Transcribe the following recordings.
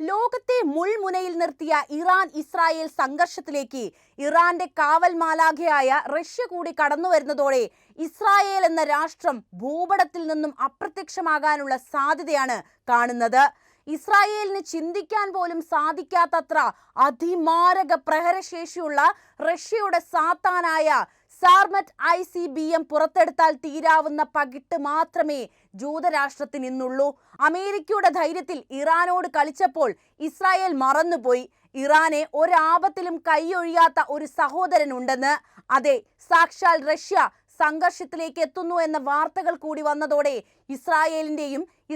ലോകത്തെ മുൾമുനയിൽ നിർത്തിയ ഇറാൻ ഇസ്രായേൽ സംഘർഷത്തിലേക്ക് ഇറാന്റെ കാവൽ മാലാഖയായ റഷ്യ കൂടി കടന്നു വരുന്നതോടെ ഇസ്രായേൽ എന്ന രാഷ്ട്രം ഭൂപടത്തിൽ നിന്നും അപ്രത്യക്ഷമാകാനുള്ള സാധ്യതയാണ് കാണുന്നത്. ഇസ്രായേലിന് ചിന്തിക്കാൻ പോലും സാധിക്കാത്തത്ര അതിമാരക പ്രഹരശേഷിയുള്ള റഷ്യയുടെ സാത്താനായ സാർമറ്റ് ICBM പുറത്തെടുത്താൽ തീരാവുന്ന പകിട്ട് മാത്രമേ ജൂതരാഷ്ട്രത്തിന് ഇന്നുള്ളൂ. അമേരിക്കയുടെ ധൈര്യത്തിൽ ഇറാനോട് കളിച്ചപ്പോൾ ഇസ്രായേൽ മറന്നുപോയി ഇറാനെ ഒരാപത്തിലും കൈയൊഴിയാത്ത ഒരു സഹോദരനുണ്ടെന്ന്. അതെ, സാക്ഷാൽ റഷ്യ സംഘർഷത്തിലേക്ക് എത്തുന്നു എന്ന വാർത്തകൾ കൂടി വന്നതോടെ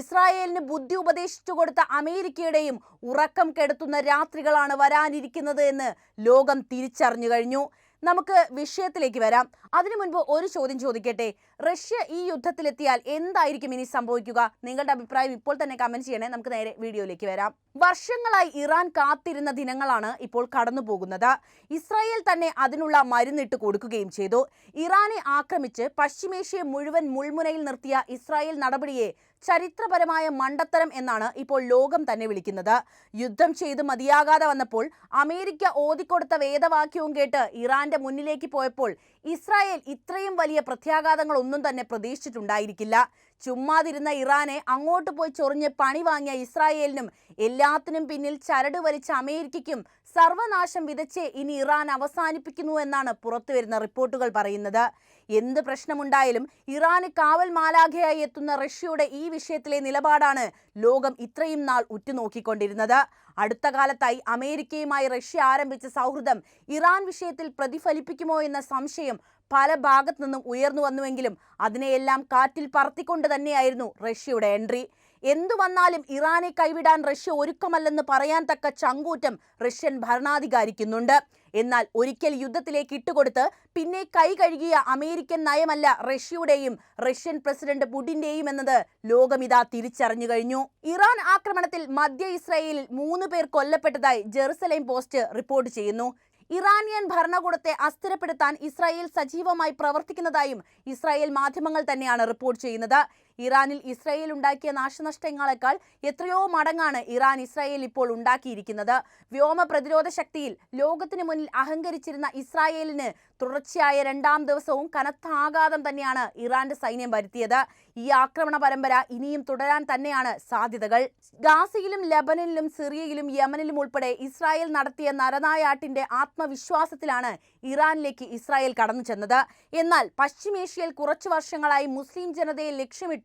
ഇസ്രായേലിന് ബുദ്ധി ഉപദേശിച്ചു കൊടുത്ത അമേരിക്കയുടെയും ഉറക്കം കെടുത്തുന്ന രാത്രികളാണ് വരാനിരിക്കുന്നത് എന്ന് ലോകം തിരിച്ചറിഞ്ഞു കഴിഞ്ഞു. നമുക്ക് വിഷയത്തിലേക്ക് വരാം. അതിനു മുൻപ് ഒരു ചോദ്യം ചോദിക്കട്ടെ. റഷ്യ ഈ യുദ്ധത്തിലെത്തിയാൽ എന്തായിരിക്കും ഇനി സംഭവിക്കുക? നിങ്ങളുടെ അഭിപ്രായം ഇപ്പോൾ തന്നെ കമന്റ് ചെയ്യണേ. നമുക്ക് നേരെ വീഡിയോയിലേക്ക് വരാം. വർഷങ്ങളായി ഇറാൻ കാത്തിരുന്ന ദിനങ്ങളാണ് ഇപ്പോൾ കടന്നു പോകുന്നത്. ഇസ്രായേൽ തന്നെ അതിനുള്ള മരുന്നിട്ട് കൊടുക്കുകയും ചെയ്തു. ഇറാനെ ആക്രമിച്ച് പശ്ചിമേഷ്യയെ മുഴുവൻ മുൾമുനയിൽ നിർത്തിയ ഇസ്രായേൽ നടപടിയെ ചരിത്രപരമായ മണ്ടത്തരം എന്നാണ് ഇപ്പോൾ ലോകം തന്നെ വിളിക്കുന്നത്. യുദ്ധം ചെയ്ത് മതിയാകാതെ വന്നപ്പോൾ അമേരിക്ക ഓതിക്കൊടുത്ത വേദവാക്യവും കേട്ട് ഇറാന്റെ മുന്നിലേക്ക് പോയപ്പോൾ ഇസ്രായേൽ ഇത്രയും വലിയ പ്രത്യാഘാതങ്ങൾ ഒന്നും തന്നെ പ്രതീക്ഷിച്ചിട്ടുണ്ടായിരിക്കില്ല. ചുമ്മാതിരുന്ന ഇറാനെ അങ്ങോട്ട് പോയി ചൊറിഞ്ഞ് പണി വാങ്ങിയ ഇസ്രായേലിനും എല്ലാത്തിനും പിന്നിൽ ചരട് വലിച്ച അമേരിക്കയ്ക്കും സർവനാശം വിതച്ചേ ഇനി ഇറാൻ അവസാനിപ്പിക്കുന്നു എന്നാണ് പുറത്തുവരുന്ന റിപ്പോർട്ടുകൾ പറയുന്നത്. എന്ത് പ്രശ്നമുണ്ടായാലും ഇറാന് കാവൽ മാലാഖയായി എത്തുന്ന റഷ്യയുടെ ഈ വിഷയത്തിലെ നിലപാടാണ് ലോകം ഇത്രയും നാൾ ഉറ്റുനോക്കിക്കൊണ്ടിരുന്നത്. അടുത്ത കാലത്തായി അമേരിക്കയുമായി റഷ്യ ആരംഭിച്ച സൗഹൃദം ഇറാൻ വിഷയത്തിൽ പ്രതിഫലിപ്പിക്കുമോ എന്ന സംശയം പല ഭാഗത്തു നിന്നും ഉയർന്നു വന്നുവെങ്കിലും അതിനെയെല്ലാം കാറ്റിൽ പറത്തിക്കൊണ്ട് തന്നെയായിരുന്നു റഷ്യയുടെ എൻട്രി. എന്തു വന്നാലും ഇറാനെ കൈവിടാൻ റഷ്യ ഒരുക്കമല്ലെന്ന് പറയാൻ തക്ക ചങ്കൂറ്റം റഷ്യൻ ഭരണാധികാരിക്കുന്നുണ്ട്. എന്നാൽ ഒരിക്കൽ യുദ്ധത്തിലേക്ക് ഇട്ടുകൊടുത്ത് പിന്നെ കൈ കഴുകിയ അമേരിക്കൻ നയമല്ല റഷ്യയുടെയും റഷ്യൻ പ്രസിഡന്റ് പുടിന്റെയും എന്നത് ലോകമിതാ തിരിച്ചറിഞ്ഞു കഴിഞ്ഞു. ഇറാൻ ആക്രമണത്തിൽ മധ്യ ഇസ്രായേലിൽ 3 പേർ കൊല്ലപ്പെട്ടതായി ജെറുസലേം പോസ്റ്റ് റിപ്പോർട്ട് ചെയ്യുന്നു. ഇറാനിയൻ ഭരണകൂടത്തെ അസ്ഥിരപ്പെടുത്താൻ ഇസ്രായേൽ സജീവമായി പ്രവർത്തിക്കുന്നതായും ഇസ്രായേൽ മാധ്യമങ്ങൾ തന്നെയാണ് റിപ്പോർട്ട് ചെയ്യുന്നത്. ഇറാനിൽ ഇസ്രായേൽ ഉണ്ടാക്കിയ നാശനഷ്ടങ്ങളെക്കാൾ എത്രയോ മടങ്ങാണ് ഇറാൻ ഇസ്രായേൽ ഇപ്പോൾ ഉണ്ടാക്കിയിരിക്കുന്നത്. വ്യോമ പ്രതിരോധ ശക്തിയിൽ ലോകത്തിന് മുന്നിൽ അഹങ്കരിച്ചിരുന്ന ഇസ്രായേലിന് തുടർച്ചയായ 2ാം ദിവസവും കനത്ത ആഘാതം തന്നെയാണ് ഇറാന്റെ സൈന്യം വരുത്തിയത്. ഈ ആക്രമണ പരമ്പര ഇനിയും തുടരാൻ തന്നെയാണ് സാധ്യതകൾ. ഗാസയിലും ലബനനിലും സിറിയയിലും യമനിലും ഉൾപ്പെടെ ഇസ്രായേൽ നടത്തിയ നരനായാട്ടിന്റെ ആത്മവിശ്വാസത്തിലാണ് ഇറാനിലേക്ക് ഇസ്രായേൽ കടന്നു ചെന്നത്. എന്നാൽ പശ്ചിമേഷ്യയിൽ കുറച്ചു വർഷങ്ങളായി മുസ്ലിം ജനതയെ ലക്ഷ്യമിട്ട്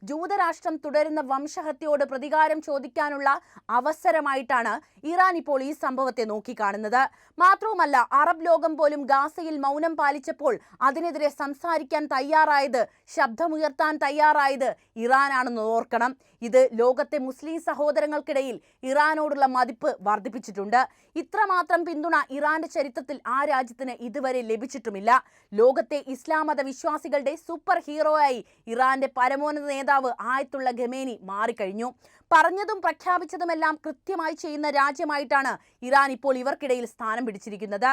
ജൂതരാഷ്ട്രം തുടരുന്ന വംശഹത്യയോട് പ്രതികാരം ചോദിക്കാനുള്ള അവസരമായിട്ടാണ് ഇറാൻ ഇപ്പോൾ ഈ സംഭവത്തെ നോക്കിക്കാണുന്നത്. മാത്രവുമല്ല, അറബ് ലോകം പോലും ഗാസയിൽ മൗനം പാലിച്ചപ്പോൾ അതിനെതിരെ സംസാരിക്കാൻ തയ്യാറായത്, ശബ്ദമുയർത്താൻ തയ്യാറായത് ഇറാനാണെന്ന് ഓർക്കണം. ഇത് ലോകത്തെ മുസ്ലിം സഹോദരങ്ങൾക്കിടയിൽ ഇറാനോടുള്ള മതിപ്പ് വർദ്ധിപ്പിച്ചിട്ടുണ്ട്. ഇത്രമാത്രം പിന്തുണ ഇറാന്റെ ചരിത്രത്തിൽ ആ രാജ്യത്തിന് ഇതുവരെ ലഭിച്ചിട്ടുമില്ല. ലോകത്തെ ഇസ്ലാം മത വിശ്വാസികളുടെ സൂപ്പർ ഹീറോയായി ഇറാന്റെ പരമോന്നത നേതാവ് ആയത്തുള്ള ഖമേനി മാറിക്കഴിഞ്ഞു. പറഞ്ഞതും പ്രഖ്യാപിച്ചതുമെല്ലാം കൃത്യമായി ചെയ്യുന്ന രാജ്യമായിട്ടാണ് ഇറാൻ ഇപ്പോൾ ഇവർക്കിടയിൽ സ്ഥാനം പിടിച്ചിരിക്കുന്നത്.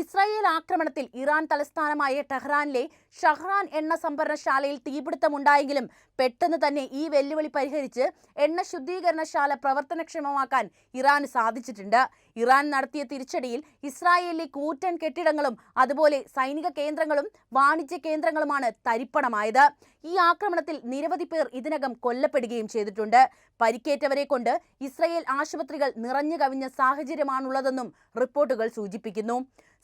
ഇസ്രായേൽ ആക്രമണത്തിൽ ഇറാൻ തലസ്ഥാനമായ ടെഹ്റാനിലെ ഷഹ്റാൻ എണ്ണ സംഭരണശാലയിൽ തീപിടുത്തമുണ്ടായെങ്കിലും പെട്ടെന്ന് തന്നെ ഈ വെല്ലുവിളി പരിഹരിച്ച് എണ്ണ ശുദ്ധീകരണശാല പ്രവർത്തനക്ഷമമാക്കാൻ ഇറാന് സാധിച്ചിട്ടുണ്ട്. ഇറാൻ നടത്തിയ തിരിച്ചടിയിൽ ഇസ്രായേലിലെ കൂറ്റൻ കെട്ടിടങ്ങളും അതുപോലെ സൈനിക കേന്ദ്രങ്ങളും വാണിജ്യ കേന്ദ്രങ്ങളുമാണ് തരിപ്പണമായത്. ഈ ആക്രമണത്തിൽ നിരവധി പേർ ഇതിനകം കൊല്ലപ്പെടുകയും ചെയ്തിട്ടുണ്ട്. പരിക്കേറ്റവരെ കൊണ്ട് ഇസ്രായേൽ ആശുപത്രികൾ നിറഞ്ഞു കവിഞ്ഞ സാഹചര്യമാണുള്ളതെന്നും റിപ്പോർട്ടുകൾ സൂചിപ്പിക്കുന്നു.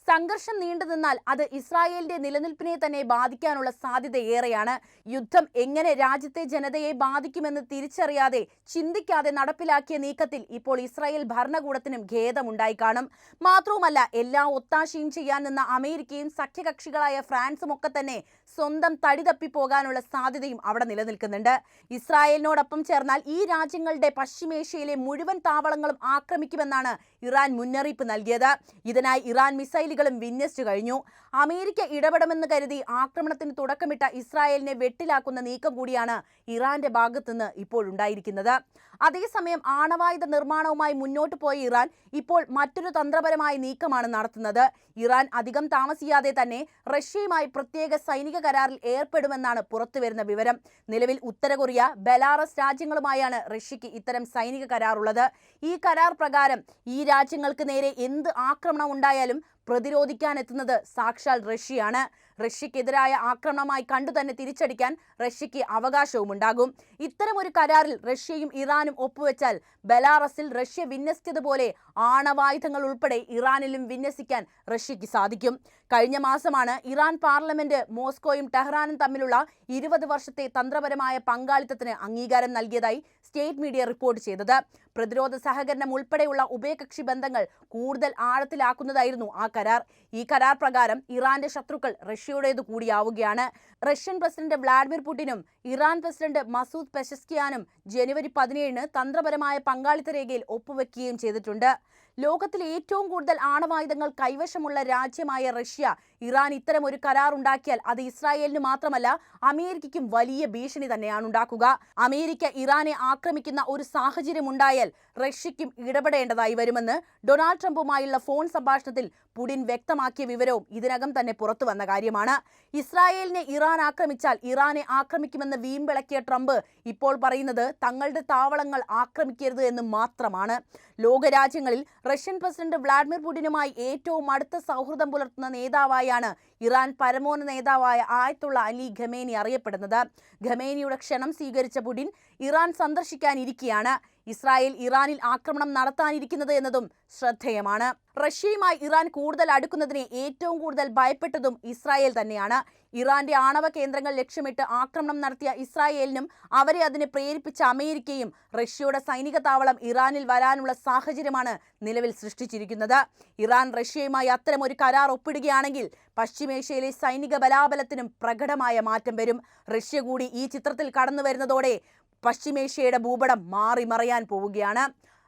സംഘർഷം നീണ്ടു നിന്നാൽ അത് ഇസ്രായേലിന്റെ നിലനിൽപ്പിനെ തന്നെ ബാധിക്കാനുള്ള സാധ്യത ഏറെയാണ്. യുദ്ധം എങ്ങനെ രാജ്യത്തെ ജനതയെ ബാധിക്കുമെന്ന് തിരിച്ചറിയാതെ ചിന്തിക്കാതെ നടപ്പിലാക്കിയ നീക്കത്തിൽ ഇപ്പോൾ ഇസ്രായേൽ ഭരണകൂടത്തിനും ഖേദമുണ്ടായി കാണും. മാത്രവുമല്ല, എല്ലാ ഒത്താശയും ചെയ്യാൻ നിന്ന അമേരിക്കയും സഖ്യകക്ഷികളായ ഫ്രാൻസും ഒക്കെ തന്നെ സ്വന്തം തടി തപ്പിപ്പോകാനുള്ള സാധ്യതയും അവിടെ നിലനിൽക്കുന്നുണ്ട്. ഇസ്രായേലിനോടൊപ്പം ചേർന്നാൽ ഈ രാജ്യങ്ങളുടെ പശ്ചിമേഷ്യയിലെ മുഴുവൻ താവളങ്ങളും ആക്രമിക്കുമെന്നാണ് ഇറാൻ മുന്നറിയിപ്പ് നൽകിയത്. ഇതിനായി ഇറാൻ മിസൈൽ ഇസ്രായേലികളും വിന്യസിച്ചു കഴിഞ്ഞു. അമേരിക്ക ഇടപെടുമെന്ന് കരുതി ആക്രമണത്തിന് തുടക്കമിട്ട ഇസ്രായേലിനെ വെട്ടിലാക്കുന്ന നീക്കം കൂടിയാണ് ഇറാന്റെ ഭാഗത്തുനിന്ന് ഇപ്പോഴുണ്ടായിരിക്കുന്നത്. അതേസമയം ആണവായുധ നിർമ്മാണവുമായി മുന്നോട്ട് പോയ ഇറാൻ ഇപ്പോൾ മറ്റൊരു തന്ത്രപരമായ നീക്കമാണ് നടത്തുന്നത്. ഇറാൻ അധികം താമസിയാതെ തന്നെ റഷ്യയുമായി പ്രത്യേക സൈനിക കരാറിൽ ഏർപ്പെടുമെന്നാണ് പുറത്തുവരുന്ന വിവരം. നിലവിൽ ഉത്തര കൊറിയ, ബെലാറസ് രാജ്യങ്ങളുമായാണ് റഷ്യക്ക് ഇത്തരം സൈനിക കരാറുള്ളത്. ഈ കരാർ പ്രകാരം ഈ രാജ്യങ്ങൾക്ക് നേരെ എന്ത് ആക്രമണം ഉണ്ടായാലും പ്രതിരോധിക്കാനെത്തുന്നത് സാക്ഷാൽ റഷ്യയാണ്. റഷ്യക്കെതിരായ ആക്രമണമായി കണ്ടു തന്നെ തിരിച്ചടിക്കാൻ റഷ്യക്ക് അവകാശവുമുണ്ടാകും. ഇത്തരമൊരു കരാറിൽ റഷ്യയും ഇറാനും ഒപ്പുവെച്ചാൽ ബെലാറസിൽ റഷ്യ വിന്യസിച്ചതുപോലെ ആണവായുധങ്ങൾ ഉൾപ്പെടെ ഇറാനിലും വിന്യസിക്കാൻ റഷ്യക്ക് സാധിക്കും. കഴിഞ്ഞ മാസമാണ് ഇറാൻ പാർലമെന്റ് മോസ്കോയും ടെഹ്റാനും തമ്മിലുള്ള 20 വർഷത്തെ തന്ത്രപരമായ പങ്കാളിത്തത്തിന് അംഗീകാരം നൽകിയതായി സ്റ്റേറ്റ് മീഡിയ റിപ്പോർട്ട് ചെയ്തത്. പ്രതിരോധ സഹകരണം ഉൾപ്പെടെയുള്ള ഉഭയകക്ഷി ബന്ധങ്ങൾ കൂടുതൽ ആഴത്തിലാക്കുന്നതായിരുന്നു ആ കരാർ. ഈ കരാർ പ്രകാരം ഇറാന്റെ ശത്രുക്കൾ റഷ്യയുടേതു കൂടിയാവുകയാണ്. റഷ്യൻ പ്രസിഡന്റ് വ്ളാഡിമിർ പുടിനും ഇറാൻ പ്രസിഡന്റ് മസൂദ് പെസഷ്കിയാനും ജനുവരി 17 തന്ത്രപരമായ പങ്കാളിത്ത രേഖയിൽ ഒപ്പുവെക്കുകയും ചെയ്തിട്ടുണ്ട്. ലോകത്തിലെ ഏറ്റവും കൂടുതൽ ആണവായുധങ്ങൾ കൈവശമുള്ള രാജ്യമായ റഷ്യ ഇറാൻ ഇത്തരം ഒരു കരാർ ഉണ്ടാക്കിയാൽ അത് ഇസ്രായേലിന് മാത്രമല്ല അമേരിക്കയ്ക്കും വലിയ ഭീഷണി തന്നെയാണ് ഉണ്ടാക്കുക. അമേരിക്ക ഇറാനെ ആക്രമിക്കുന്ന ഒരു സാഹചര്യം ഉണ്ടായാൽ റഷ്യയ്ക്കും ഇടപെടേണ്ടതായി വരുമെന്ന് ഡൊണാൾഡ് ട്രംപുമായുള്ള ഫോൺ സംഭാഷണത്തിൽ പുടിൻ വ്യക്തമാക്കിയ വിവരവും ഇതിനകം തന്നെ പുറത്തു വന്ന കാര്യമാണ്. ഇസ്രായേലിനെ ഇറാൻ ആക്രമിച്ചാൽ ഇറാനെ ആക്രമിക്കുമെന്ന് വീമ്പിളക്കിയ ട്രംപ് ഇപ്പോൾ പറയുന്നത് തങ്ങളുടെ താവളങ്ങൾ ആക്രമിക്കരുത് എന്ന് മാത്രമാണ്. ലോകരാജ്യങ്ങളിൽ റഷ്യൻ പ്രസിഡന്റ് വ്ളാഡിമിർ പുടിനുമായി ഏറ്റവും അടുത്ത സൗഹൃദം പുലർത്തുന്ന നേതാവായാണ് ഇറാൻ പരമോന്നത നേതാവായ ആയത്തുള്ള അലി ഖമേനി അറിയപ്പെടുന്നത്. ഖമേനിയുടെ ക്ഷണം സ്വീകരിച്ച പുടിൻ ഇറാൻ സന്ദർശിക്കാനിരിക്കെയാണ് ഇസ്രായേൽ ഇറാനിൽ ആക്രമണം നടത്താനിരിക്കുന്നത് എന്നതും ശ്രദ്ധേയമാണ്. റഷ്യയുമായി ഇറാൻ കൂടുതൽ അടുക്കുന്നതിനെ ഏറ്റവും കൂടുതൽ ഭയപ്പെട്ടതും ഇസ്രായേൽ തന്നെയാണ്. ഇറാന്റെ ആണവ കേന്ദ്രങ്ങൾ ലക്ഷ്യമിട്ട് ആക്രമണം നടത്തിയ ഇസ്രായേലിനും അവരെ അതിന് പ്രേരിപ്പിച്ച അമേരിക്കയും റഷ്യയുടെ സൈനിക താവളം ഇറാനിൽ വരാനുള്ള സാഹചര്യമാണ് നിലവിൽ സൃഷ്ടിച്ചിരിക്കുന്നത്. ഇറാൻ റഷ്യയുമായി അത്തരം ഒരു കരാർ ഒപ്പിടുകയാണെങ്കിൽ പശ്ചിമേഷ്യയിലെ സൈനിക ബലാബലത്തിനും പ്രകടമായ മാറ്റം വരും. റഷ്യ കൂടി ഈ ചിത്രത്തിൽ കടന്നു വരുന്നതോടെ പശ്ചിമേഷ്യയുടെ ഭൂപടം മാറി മറയാൻ പോവുകയാണ്.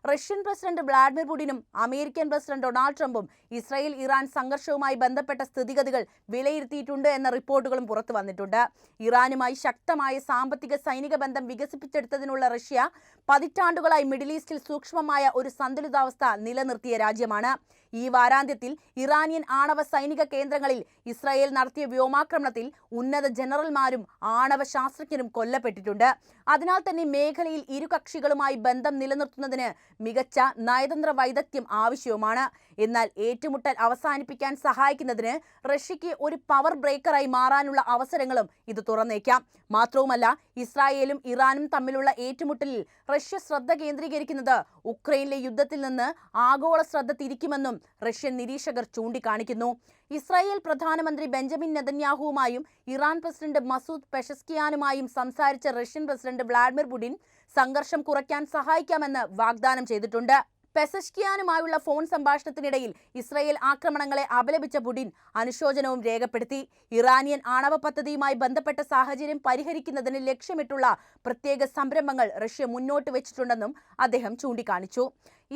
റഷ്യൻ പ്രസിഡന്റ് വ്ളാഡിമിർ പുടിനും അമേരിക്കൻ പ്രസിഡന്റ് ഡൊണാൾഡ് ട്രംപും ഇസ്രായേൽ ഇറാൻ സംഘർഷവുമായി ബന്ധപ്പെട്ട സ്ഥിതിഗതികൾ വിലയിരുത്തിയിട്ടുണ്ട് എന്ന റിപ്പോർട്ടുകളും പുറത്തു വന്നിട്ടുണ്ട്. ഇറാനുമായി ശക്തമായ സാമ്പത്തിക സൈനിക ബന്ധം വികസിപ്പിച്ചെടുത്തതിനുള്ള റഷ്യ പതിറ്റാണ്ടുകളായി മിഡിൽ ഈസ്റ്റിൽ സൂക്ഷ്മമായ ഒരു സന്തുലിതാവസ്ഥ നിലനിർത്തിയ രാജ്യമാണ്. ഈ വാരാന്ത്യത്തിൽ ഇറാനിയൻ ആണവ സൈനിക കേന്ദ്രങ്ങളിൽ ഇസ്രായേൽ നടത്തിയ വ്യോമാക്രമണത്തിൽ ഉന്നത ജനറൽമാരും ആണവ ശാസ്ത്രജ്ഞരും കൊല്ലപ്പെട്ടിട്ടുണ്ട്. അതിനാൽ തന്നെ മേഖലയിൽ ഇരു കക്ഷികളുമായി ബന്ധം നിലനിർത്തുന്നതിന് മികച്ച നയതന്ത്ര വൈദഗ്ധ്യം ആവശ്യവുമാണ്. എന്നാൽ ഏറ്റുമുട്ടൽ അവസാനിപ്പിക്കാൻ സഹായിക്കുന്നതിന് റഷ്യയ്ക്ക് ഒരു പവർ ബ്രേക്കറായി മാറാനുള്ള അവസരങ്ങളും ഇത് തുറന്നേക്കാം. മാത്രവുമല്ല, ഇസ്രായേലും ഇറാനും തമ്മിലുള്ള ഏറ്റുമുട്ടലിൽ റഷ്യ ശ്രദ്ധ കേന്ദ്രീകരിക്കുന്നത് ഉക്രൈനിലെ യുദ്ധത്തിൽ നിന്ന് ആഗോള ശ്രദ്ധ തിരിക്കുമെന്നും റഷ്യൻ നിരീക്ഷകർ ചൂണ്ടിക്കാണിക്കുന്നു. ഇസ്രായേൽ പ്രധാനമന്ത്രി ബെഞ്ചമിൻ നെതന്യാഹുവുമായും ഇറാൻ പ്രസിഡന്റ് മസൂദ് പെസഷ്കിയാനുമായും സംസാരിച്ച റഷ്യൻ പ്രസിഡന്റ് വ്ളാഡിമിർ പുടിൻ സംഘർഷം കുറയ്ക്കാൻ സഹായിക്കാമെന്ന് വാഗ്ദാനം ചെയ്തിട്ടുണ്ട്. പെസഷ്കിയാനുമായുള്ള ഫോൺ സംഭാഷണത്തിനിടയിൽ ഇസ്രായേൽ ആക്രമണങ്ങളെ അപലപിച്ച പുടിൻ അനുശോചനവും രേഖപ്പെടുത്തി. ഇറാനിയൻ ആണവ പദ്ധതിയുമായി ബന്ധപ്പെട്ട സാഹചര്യം പരിഹരിക്കുന്നതിന് ലക്ഷ്യമിട്ടുള്ള പ്രത്യേക സംരംഭങ്ങൾ റഷ്യ മുന്നോട്ട് വെച്ചിട്ടുണ്ടെന്നും അദ്ദേഹം ചൂണ്ടിക്കാണിച്ചു.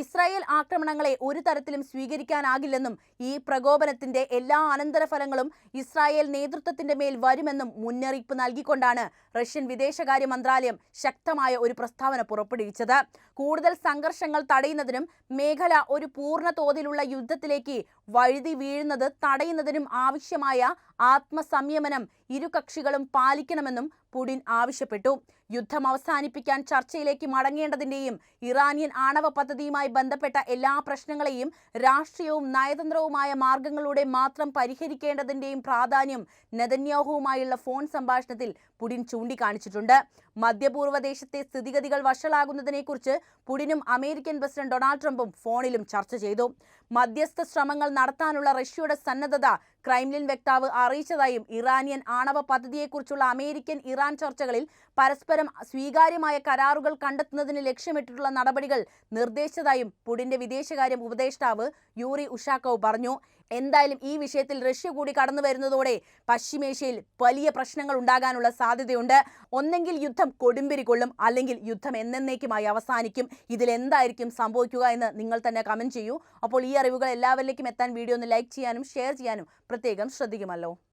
ഇസ്രായേൽ ആക്രമണങ്ങളെ ഒരു തരത്തിലും സ്വീകരിക്കാനാകില്ലെന്നും ഈ പ്രകോപനത്തിന്റെ എല്ലാ അനന്തരഫലങ്ങളും ഇസ്രായേൽ നേതൃത്വത്തിന്റെ മേൽ വരുമെന്നും മുന്നറിയിപ്പ് നൽകിക്കൊണ്ടാണ് റഷ്യൻ വിദേശകാര്യ മന്ത്രാലയം ശക്തമായ ഒരു പ്രസ്താവന പുറപ്പെടുവിച്ചത്. കൂടുതൽ സംഘർഷങ്ങൾ തടയുന്നതിനും മേഖല ഒരു പൂർണ്ണ തോതിലുള്ള യുദ്ധത്തിലേക്ക് വഴുതി വീഴുന്നത് തടയുന്നതിനും ആവശ്യമായ ആത്മസംയമനം ഇരു കക്ഷികളും പാലിക്കണമെന്നും പുടിൻ ആവശ്യപ്പെട്ടു. യുദ്ധം അവസാനിപ്പിക്കാൻ ചർച്ചയിലേക്ക് മടങ്ങേണ്ടതിന്റെയും ഇറാനിയൻ ആണവ പദ്ധതിയുമായി ബന്ധപ്പെട്ട എല്ലാ പ്രശ്നങ്ങളെയും രാഷ്ട്രീയവും നയതന്ത്രവുമായ മാർഗങ്ങളിലൂടെ മാത്രം പരിഹരിക്കേണ്ടതിന്റെയും പ്രാധാന്യം നെതന്യാഹുവുമായുള്ള ഫോൺ സംഭാഷണത്തിൽ പുടിൻ ചൂണ്ടിക്കാണിച്ചിട്ടുണ്ട്. മധ്യപൂർവ്വ ദേശത്തെ സ്ഥിതിഗതികൾ വഷളാകുന്നതിനെക്കുറിച്ച് പുടിനും അമേരിക്കൻ പ്രസിഡന്റ് ഡൊണാൾഡ് ട്രംപും ഫോണിലും ചർച്ച ചെയ്തു. മധ്യസ്ഥ ശ്രമങ്ങൾ നടത്താനുള്ള റഷ്യയുടെ സന്നദ്ധത ക്രെംലിൻ വക്താവ് അറിയിച്ചതായും ഇറാനിയൻ ആണവ പദ്ധതിയെക്കുറിച്ചുള്ള അമേരിക്കൻ ഇറാൻ ചർച്ചകളിൽ പരസ്പരം സ്വീകാര്യമായ കരാറുകൾ കണ്ടെത്തുന്നതിന് ലക്ഷ്യമിട്ടിട്ടുള്ള നടപടികൾ നിർദ്ദേശിച്ചതായും പുടിന്റെ വിദേശകാര്യ ഉപദേഷ്ടാവ് യൂറി ഉഷാക്കോവ് പറഞ്ഞു. എന്തായാലും ഈ വിഷയത്തിൽ റഷ്യ കൂടി കടന്നു വരുന്നതോടെ പശ്ചിമേഷ്യയിൽ വലിയ പ്രശ്നങ്ങൾ ഉണ്ടാകാനുള്ള സാധ്യതയുണ്ട്. ഒന്നെങ്കിൽ യുദ്ധം കൊടുമ്പിരി കൊള്ളും, അല്ലെങ്കിൽ യുദ്ധം എന്നേക്കുമായി അവസാനിക്കും. ഇതിൽ എന്തായിരിക്കും സംഭവിക്കുക എന്ന് നിങ്ങൾ തന്നെ കമന്റ് ചെയ്യൂ. അപ്പോൾ ഈ അറിവുകൾ എല്ലാവരിലേക്കും എത്താൻ വീഡിയോ ഒന്ന് ലൈക്ക് ചെയ്യാനും ഷെയർ ചെയ്യാനും പ്രത്യേകം ശ്രദ്ധിക്കുമല്ലോ.